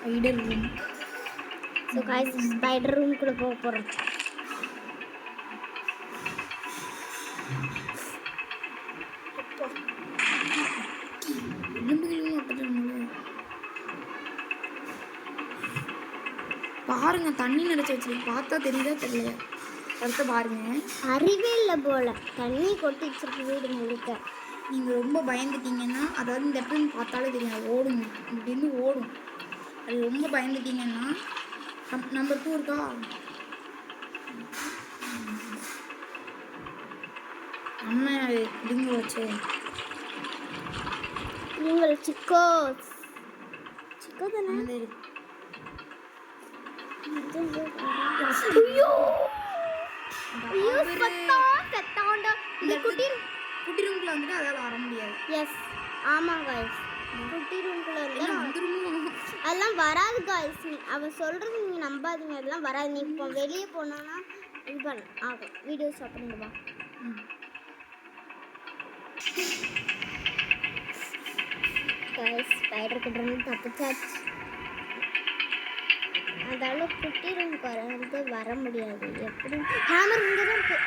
Spider room. So guys spider ரூம்குள்ளே போக போகிறோம். பாருங்க தண்ணி நினைச்சு வச்சிருக்கு. பார்த்தா தெரியுதா தெரியல. அடுத்து பாருங்க. அறிவே இல்லை போல தண்ணி கொட்டி வச்சிருக்கு வீடு முழுக்க. நீங்கள் ரொம்ப பயந்துட்டீங்கன்னா, அதாவது இந்த இடத்துல பார்த்தாலே தெரியும் அது ஓடும், இப்படின்னு ஓடும். அது ரொம்ப பயந்துட்டீங்கன்னா நம்பர் 2 இருக்கா, அம்மா பிடிங்க வச்சு நீங்கள் சிக்கோ தானே. இந்த குட்டி ரூம்குள்ள வந்துட்டு அதால் வர முடியாது. எஸ் ஆமாம் காய்ஸ், குட்டி ரூம்குள்ள அதெல்லாம் வராது காய்ஸ். அவன் சொல்றது நீங்க நம்பாதீங்க, அதெல்லாம் வராது. நீ இப்போ வெளியே போனோன்னா இது பண்ண ஆகும். வீடியோ ஸ்டாப் பண்ணிடுவா. காய்ஸ் ஸ்பைடர் கிட்ட இருந்து தப்பிச்சாச்சு. அதால குட்டி ரூம்க்கு வர முடியாது. எப்படி ஹேமர் இங்கே தான் இருக்கு.